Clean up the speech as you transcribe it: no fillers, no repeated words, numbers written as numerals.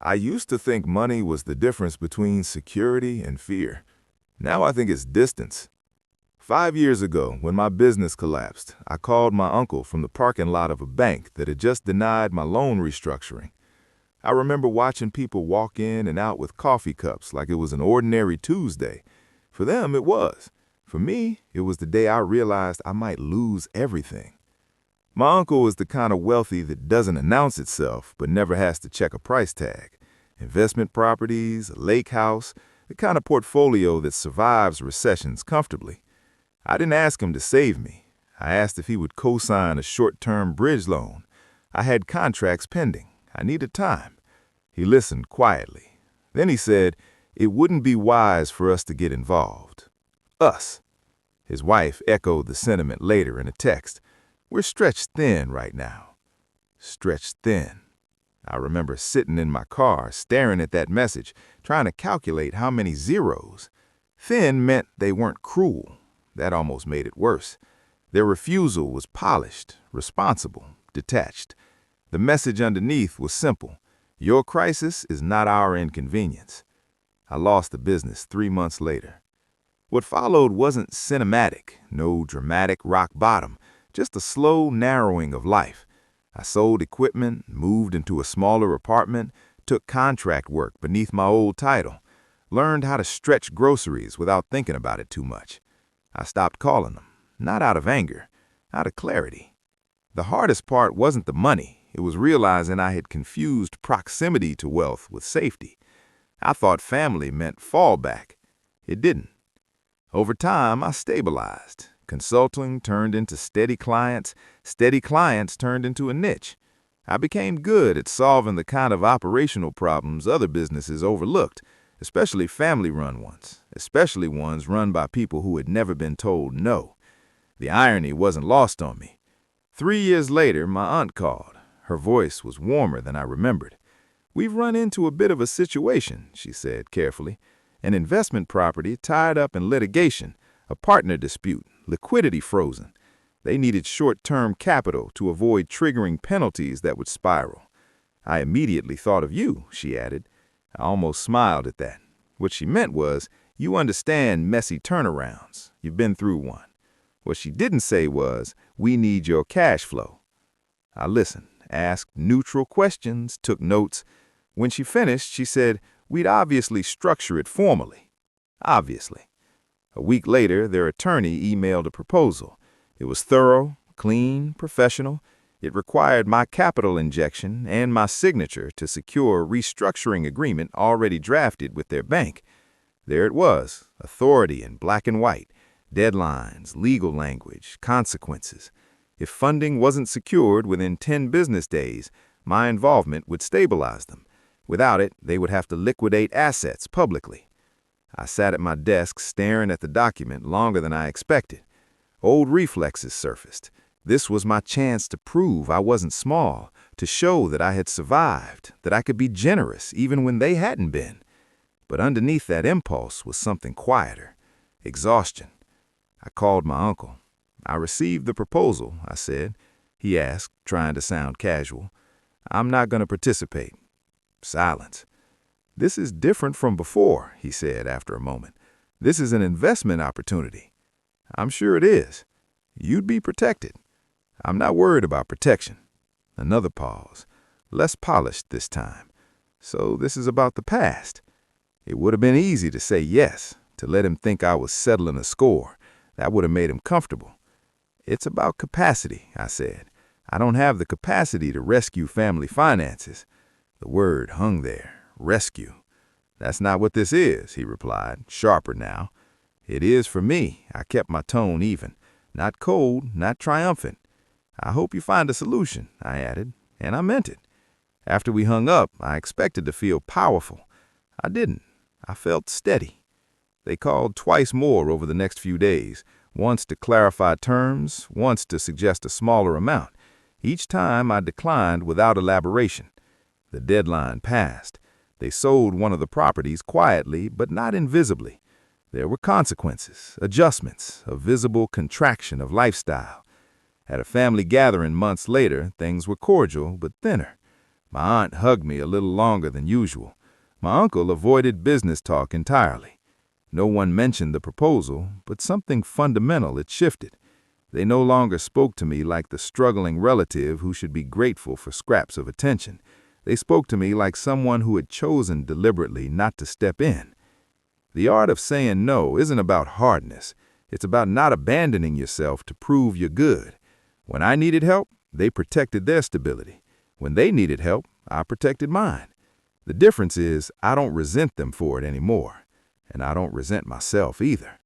I used to think money was the difference between security and fear. Now I think it's distance. 5 years ago, when my business collapsed, I called my uncle from the parking lot of a bank that had just denied my loan restructuring. I remember watching people walk in and out with coffee cups like it was an ordinary Tuesday. For them, it was. For me, it was the day I realized I might lose everything. My uncle is the kind of wealthy that doesn't announce itself but never has to check a price tag. Investment properties, a lake house, the kind of portfolio that survives recessions comfortably. I didn't ask him to save me. I asked if he would co-sign a short-term bridge loan. I had contracts pending. I needed time. He listened quietly. Then he said, "It wouldn't be wise for us to get involved." Us. His wife echoed the sentiment later in a text. "We're stretched thin right now." Stretched thin. I remember sitting in my car, staring at that message, trying to calculate how many zeros. Thin meant they weren't cruel. That almost made it worse. Their refusal was polished, responsible, detached. The message underneath was simple. Your crisis is not our inconvenience. I lost the business 3 months later. What followed wasn't cinematic, no dramatic rock bottom, just a slow narrowing of life. I sold equipment, moved into a smaller apartment, took contract work beneath my old title, learned how to stretch groceries without thinking about it too much. I stopped calling them, not out of anger, out of clarity. The hardest part wasn't the money. It was realizing I had confused proximity to wealth with safety. I thought family meant fallback. It didn't. Over time, I stabilized. Consulting turned into steady clients turned into a niche. I became good at solving the kind of operational problems other businesses overlooked, especially family-run ones, especially ones run by people who had never been told no. The irony wasn't lost on me. 3 years later, my aunt called. Her voice was warmer than I remembered. "We've run into a bit of a situation," she said carefully. "An investment property tied up in litigation, a partner dispute, liquidity frozen. They needed short-term capital to avoid triggering penalties that would spiral. I immediately thought of you," she added. I almost smiled at that. What she meant was, "You understand messy turnarounds. You've been through one." What she didn't say was, "We need your cash flow." I listened, asked neutral questions, took notes. When she finished, she said, "We'd obviously structure it formally." Obviously. A week later, their attorney emailed a proposal. It was thorough, clean, professional. It required my capital injection and my signature to secure a restructuring agreement already drafted with their bank. There it was, authority in black and white, deadlines, legal language, consequences. If funding wasn't secured within 10 business days, my involvement would stabilize them. Without it, they would have to liquidate assets publicly. I sat at my desk staring at the document longer than I expected. Old reflexes surfaced. This was my chance to prove I wasn't small, to show that I had survived, that I could be generous even when they hadn't been. But underneath that impulse was something quieter, exhaustion. I called my uncle. "I received the proposal," I said. He asked, trying to sound casual. "I'm not going to participate." Silence. "This is different from before," he said after a moment. "This is an investment opportunity." "I'm sure it is. You'd be protected." "I'm not worried about protection." Another pause. Less polished this time. "So this is about the past." It would have been easy to say yes, to let him think I was settling a score. That would have made him comfortable. "It's about capacity," I said. "I don't have the capacity to rescue family finances." The word hung there. Rescue. "That's not what this is," he replied, sharper now. "It is for me." I kept my tone even. Not cold, not triumphant. "I hope you find a solution," I added, and I meant it. After we hung up, I expected to feel powerful. I didn't. I felt steady. They called twice more over the next few days, once to clarify terms, once to suggest a smaller amount. Each time I declined without elaboration. The deadline passed. They sold one of the properties quietly, but not invisibly. There were consequences, adjustments, a visible contraction of lifestyle. At a family gathering months later, things were cordial but thinner. My aunt hugged me a little longer than usual. My uncle avoided business talk entirely. No one mentioned the proposal, but something fundamental had shifted. They no longer spoke to me like the struggling relative who should be grateful for scraps of attention. They spoke to me like someone who had chosen deliberately not to step in. The art of saying no isn't about hardness. It's about not abandoning yourself to prove you're good. When I needed help, they protected their stability. When they needed help, I protected mine. The difference is I don't resent them for it anymore, and I don't resent myself either.